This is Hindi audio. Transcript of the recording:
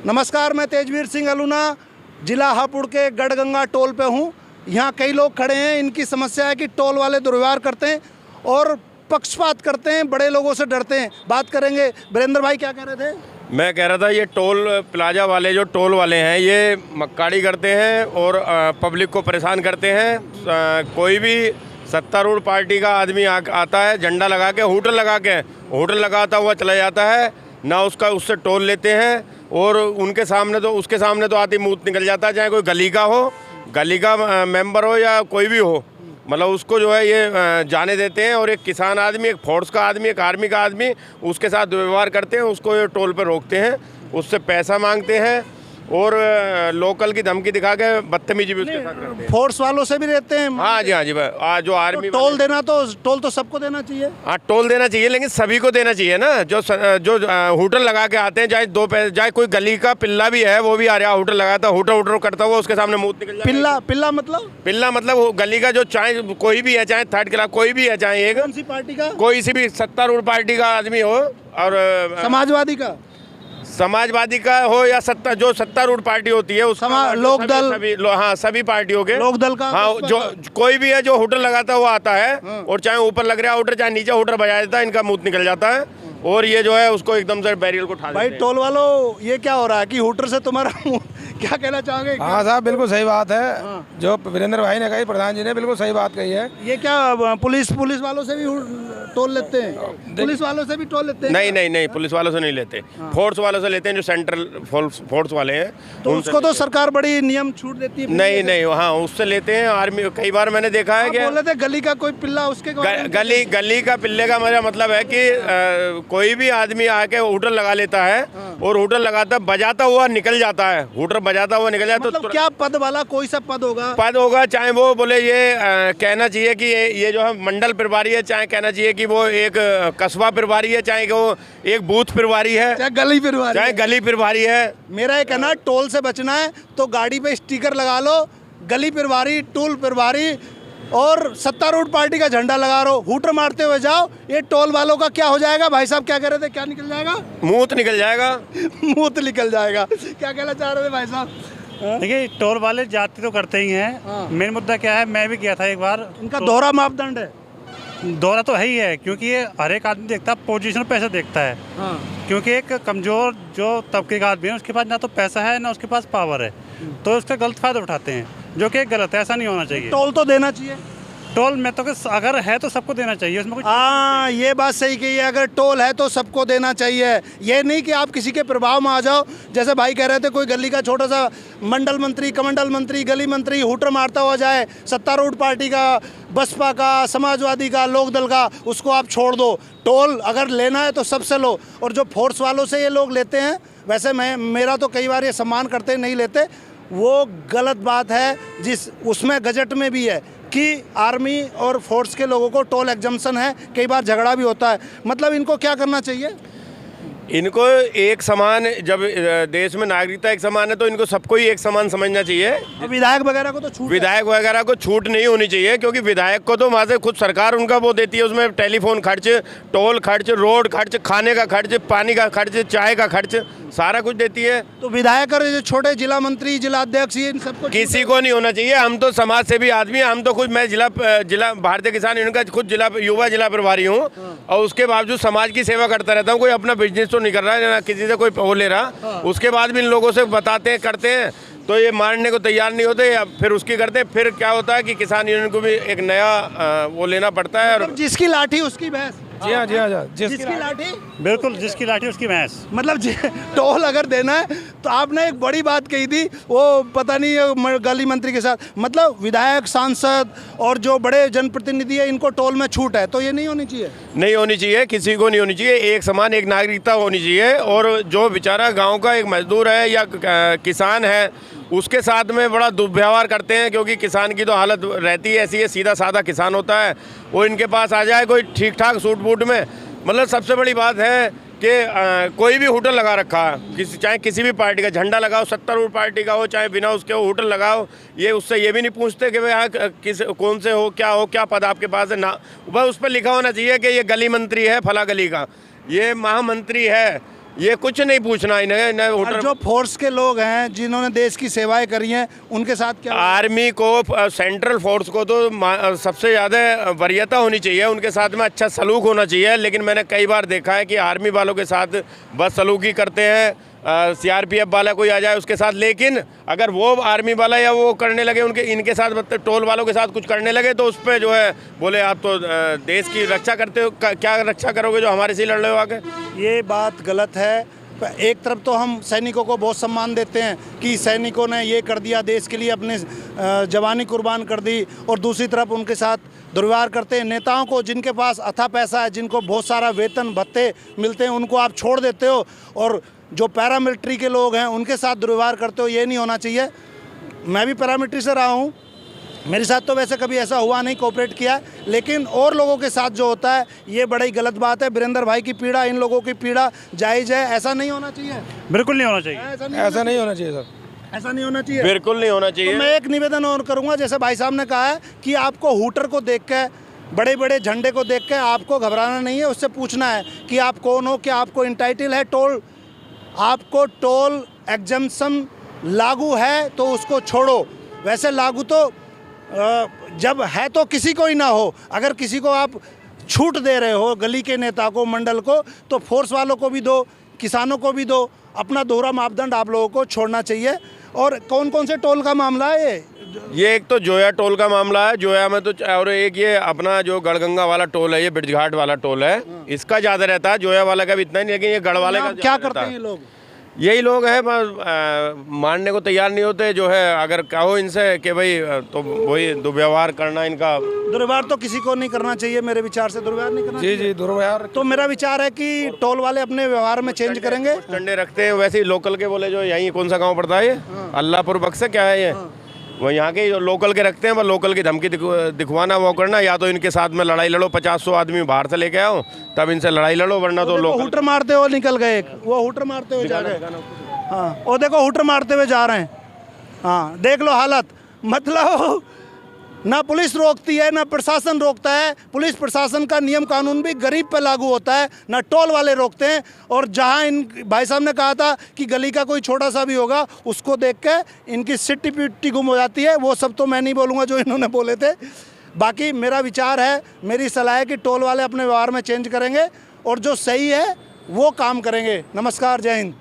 नमस्कार, मैं तेजवीर सिंह अलूना जिला हापुड़ के गढ़गंगा टोल पे हूँ। यहाँ कई लोग खड़े हैं। इनकी समस्या है कि टोल वाले दुर्व्यवहार करते हैं और पक्षपात करते हैं, बड़े लोगों से डरते हैं। बात करेंगे। वीरेंद्र भाई क्या कह रहे थे? मैं कह रहा था ये टोल प्लाजा वाले जो टोल वाले हैं ये मक्कारी करते हैं और पब्लिक को परेशान करते हैं। कोई भी सत्तारूढ़ पार्टी का आदमी आता है, झंडा लगा के होटल लगाता हुआ चला जाता है ना, उससे टोल लेते हैं और उसके सामने तो आती मुँह निकल जाता है। चाहे कोई गली का मेंबर हो या कोई भी हो, मतलब उसको जो है ये जाने देते हैं। और एक किसान आदमी, एक फोर्स का आदमी, एक आर्मी का आदमी उसके साथ दुर्व्यवहार करते हैं, उसको ये टोल पर रोकते हैं, उससे पैसा मांगते हैं और लोकल की धमकी दिखा के बदतमीजी भी उसके साथ करते हैं। फोर्स वालों से भी रहते हैं? हाँ जी जो आर्मी तो टोल तो सबको देना चाहिए। हाँ, टोल देना चाहिए, लेकिन सभी को देना चाहिए ना। जो होटल लगा के आते हैं, चाहे कोई गली का पिल्ला भी है, वो भी आ रहा होटल लगाता, होटल करता हुआ उसके सामने मुँह निकल जाए। पिल्ला मतलब गली का जो, चाहे कोई भी है, चाहे थर्ड क्लास कोई भी है, चाहे एक सी पार्टी का, कोई सी भी सत्तारूढ़ पार्टी का आदमी हो और समाजवादी का हो या जो सत्तारूढ़ पार्टी होती है लोकदल, हाँ सभी पार्टियों के लोकदल का, हाँ जो कोई भी है जो होटल लगाता हुआ आता है और चाहे ऊपर लग रहा है होटल, चाहे नीचे होटल बजा देता है, इनका मुंह निकल जाता है और ये जो है उसको एकदम से बैरियर को उठा देते हैं। भाई टोल वालों, ये क्या हो रहा है कि हुटर से तुम्हारा क्या कहना चाहोगे? हाँ साहब, बिल्कुल सही बात है। जो वीरेंद्र भाई ने कही, प्रधान जी ने बिल्कुल सही बात कही है। ये क्या पुलिस वालों से भी टोल लेते हैं? पुलिस वालों से भी टोल लेते हैं? नहीं, पुलिस वालों से नहीं लेते, फोर्स वालों से लेते हैं, जो सेंट्रल फोर्स वाले हैं। तो उसको तो सरकार बड़ी नियम छूट देती है। नहीं, हाँ उससे लेते हैं। आर्मी कई बार मैंने देखा है कि बोले थे गली का कोई पिल्ला, उसके गली का पिल्ले का मेरा मतलब है कि कोई भी आदमी आके होटल लगा लेता है और होटल लगाता बजाता हुआ निकल जाता है, होटल बजाता हुआ निकल जाता। मतलब क्या पद वाला कोई सा पद होगा, चाहे वो बोले ये कहना चाहिए कि ये जो है मंडल प्रभारी है, चाहे कहना चाहिए कि वो एक कस्बा प्रभारी है, चाहे वो एक बूथ प्रभारी है, चाहे गली प्रभारी है। मेरा ये कहना, टोल से बचना है तो गाड़ी पे स्टिकर लगा लो, गली प्रभारी, टोल प्रभारी और सत्तारूढ़ पार्टी का झंडा लगा रो, हुटर मारते हुए जाओ। ये टोल वालों का क्या हो जाएगा? भाई साहब क्या कह रहे थे? क्या निकल जाएगा? मुंह निकल जाएगा। मुंह निकल जाएगा। क्या कहना चाह रहे थे भाई साहब? देखिए, टोल वाले जाति तो करते ही हैं। मेन मुद्दा क्या है, मैं भी गया था एक बार। इनका दोहरा मापदंड है। दोहरा तो है ही है, क्योंकि ये हर एक आदमी देखता है, पोजीशन पैसे देखता है। क्योंकि एक कमजोर जो तबके का आदमी है, उसके पास ना तो पैसा है ना उसके पास पावर है, तो उसका गलत फायदा उठाते हैं, जो कि गलत है। ऐसा नहीं होना चाहिए। टोल तो देना चाहिए। टोल में तो अगर है तो सबको देना चाहिए, उसमें कुछ। हाँ, ये बात सही कही है। अगर टोल है तो सबको देना चाहिए। ये नहीं कि आप किसी के प्रभाव में आ जाओ। जैसे भाई कह रहे थे, कोई गली का छोटा सा मंडल मंत्री, कमंडल मंत्री, गली मंत्री हुटर मारता हुआ जाए, सत्तारूढ़ पार्टी का, बसपा का, समाजवादी का, लोकदल का, उसको आप छोड़ दो। टोल अगर लेना है तो सबसे लो। और जो फोर्स वालों से ये लोग लेते हैं, वैसे मेरा तो कई बार ये सम्मान करते नहीं लेते, वो गलत बात है। उसमें गजट में भी है कि आर्मी और फोर्स के लोगों को टोल एग्जम्पशन है। कई बार झगड़ा भी होता है। मतलब इनको क्या करना चाहिए? इनको एक समान, जब देश में नागरिकता एक समान है तो इनको सबको ही एक समान समझना चाहिए। विधायक वगैरह को तो छूट नहीं होनी चाहिए, क्योंकि विधायक को तो वहाँ से खुद सरकार उनका वो देती है। उसमें टेलीफोन खर्च, टोल खर्च, रोड खर्च, खाने का खर्च, पानी का खर्च, चाय का खर्च, सारा कुछ देती है। तो विधायक और जो छोटे जिला मंत्री, जिला अध्यक्ष, इन सबको किसी को नहीं होना चाहिए। हम तो समाज सेवी आदमी, हम तो खुद, मैं जिला भारतीय किसान यूनियन का खुद युवा जिला प्रभारी हूँ और उसके बावजूद समाज की सेवा करता रहता हूँ। कोई अपना बिजनेस तो नहीं कर रहा है, ना किसी से कोई वो ले रहा, उसके बाद भी इन लोगों से बताते हैं, करते हैं, तो ये मारने को तैयार नहीं होते, फिर उसकी करते। फिर क्या होता है कि किसान यूनियन को भी एक नया वो लेना पड़ता है। और जिसकी लाठी उसकी भैंस। जी हाँ, जिसकी लाठी, बिल्कुल, जिसकी लाठी उसकी भैंस। मतलब टोल अगर देना है तो आपने एक बड़ी बात कही थी, वो पता नहीं गली मंत्री के साथ, मतलब विधायक, सांसद और जो बड़े जनप्रतिनिधि है, इनको टोल में छूट है, तो ये नहीं होनी चाहिए। नहीं होनी चाहिए, किसी को नहीं होनी चाहिए। एक समान, एक नागरिकता होनी चाहिए। और जो बेचारा गांव का एक मजदूर है या किसान है, उसके साथ में बड़ा दुर्व्यवहार करते हैं, क्योंकि किसान की तो हालत रहती है ऐसी है। सीधा साधा किसान होता है, वो इनके पास आ जाए कोई ठीक ठाक सूट बूट में। मतलब सबसे बड़ी बात है कि कोई भी होटल लगा रखा है, चाहे किसी भी पार्टी का झंडा लगाओ, सत्तारूढ़ पार्टी का हो चाहे बिना उसके हो, होटल लगाओ, ये उससे ये भी नहीं पूछते कि भाई यहाँ कौन से हो, क्या पद आपके पास है ना। बस उस पर लिखा होना चाहिए कि ये गली मंत्री है, फला गली का, ये महामंत्री है, ये कुछ नहीं पूछना इन्हें न और होटल। जो फोर्स के लोग हैं जिन्होंने देश की सेवाएं करी हैं उनके साथ क्या? आर्मी को, सेंट्रल फोर्स को तो सबसे ज़्यादा वरीयता होनी चाहिए, उनके साथ में अच्छा सलूक होना चाहिए। लेकिन मैंने कई बार देखा है कि आर्मी वालों के साथ बदसलूकी करते हैं, सीआरपीएफ वाला कोई आ जाए उसके साथ। लेकिन अगर वो आर्मी वाला या वो करने लगे इनके साथ, मतलब टोल वालों के साथ कुछ करने लगे, तो उस पर जो है बोले आप तो देश की रक्षा करते हो, क्या रक्षा करोगे जो हमारे से लड़ रहे हो आके? ये बात गलत है। एक तरफ तो हम सैनिकों को बहुत सम्मान देते हैं कि सैनिकों ने ये कर दिया, देश के लिए अपने जवानी कुर्बान कर दी, और दूसरी तरफ उनके साथ दुर्व्यवहार करते हैं। नेताओं को जिनके पास अथा पैसा है, जिनको बहुत सारा वेतन भत्ते मिलते हैं, उनको आप छोड़ देते हो, और जो पैरामिलिट्री के लोग हैं उनके साथ दुर्व्यवहार करते हो। ये नहीं होना चाहिए। मैं भी पैरामिलिट्री से रहा हूँ, मेरे साथ तो वैसे कभी ऐसा हुआ नहीं, कोऑपरेट किया, लेकिन और लोगों के साथ जो होता है ये बड़ी गलत बात है। वीरेंद्र भाई की पीड़ा, इन लोगों की पीड़ा जायज़ है, ऐसा नहीं होना चाहिए। बिल्कुल नहीं होना चाहिए। ऐसा नहीं होना चाहिए सर, ऐसा नहीं होना चाहिए, बिल्कुल नहीं होना तो चाहिए। मैं एक निवेदन और करूंगा, जैसे भाई साहब ने कहा है कि आपको हूटर को देख के, बड़े बड़े झंडे को देख के आपको घबराना नहीं है, उससे पूछना है कि आप कौन हो, क्या आपको इंटाइटल है टोल, आपको टोल एग्जम्पशन लागू है तो उसको छोड़ो। वैसे लागू तो जब है तो किसी को ही ना हो। अगर किसी को आप छूट दे रहे हो, गली के नेता को, मंडल को, तो फोर्स वालों को भी दो, किसानों को भी दो। अपना दोहरा मापदंड आप लोगों को छोड़ना चाहिए। और कौन कौन से टोल का मामला है ये एक तो जोया टोल का मामला है, जोया में तो, और एक ये अपना जो गढ़गंगा वाला टोल है, ये बिरजघाट वाला टोल है, इसका ज़्यादा रहता है। जोया वाला का भी इतना नहीं, लेकिन ये गढ़ वाले का क्या करते हैं ये लोग? यही लोग हैं, मानने को तैयार नहीं होते। जो है अगर कहो इनसे कि भाई, तो वही दुर्व्यवहार करना इनका। दुर्व्यवहार तो किसी को नहीं करना चाहिए, मेरे विचार से दुर्व्यवहार नहीं करना जी जी दुर्व्यवहार। तो मेरा विचार है कि टोल वाले अपने व्यवहार में चेंज करेंगे। डंडे रखते हैं वैसे ही लोकल के, बोले जो यहीं कौन सा गांव पड़ता है ये, अल्लाहपुर बक्स है क्या है ये, वो यहाँ के जो लोकल के रखते हैं, बस लोकल की धमकी दिखवाना, वो करना। या तो इनके साथ में लड़ाई लड़ो, 50-100 आदमी बाहर से लेके आओ, तब इनसे लड़ाई लड़ो, वरना तो लोग हुटर मारते हुए निकल गए, वो हुटर मारते हुए जा रहे हैं। हाँ, वो देखो हुटर मारते हुए जा रहे हैं। हाँ, देख लो हालत। मतलब ना पुलिस रोकती है, ना प्रशासन रोकता है। पुलिस प्रशासन का नियम कानून भी गरीब पे लागू होता है, ना टोल वाले रोकते हैं। और जहाँ इन भाई साहब ने कहा था कि गली का कोई छोटा सा भी होगा, उसको देख के इनकी सिट्टी पिट्टी गुम हो जाती है। वो सब तो मैं नहीं बोलूँगा जो इन्होंने बोले थे। बाकी मेरा विचार है, मेरी सलाह है कि टोल वाले अपने व्यवहार में चेंज करेंगे और जो सही है वो काम करेंगे। नमस्कार, जय हिंद।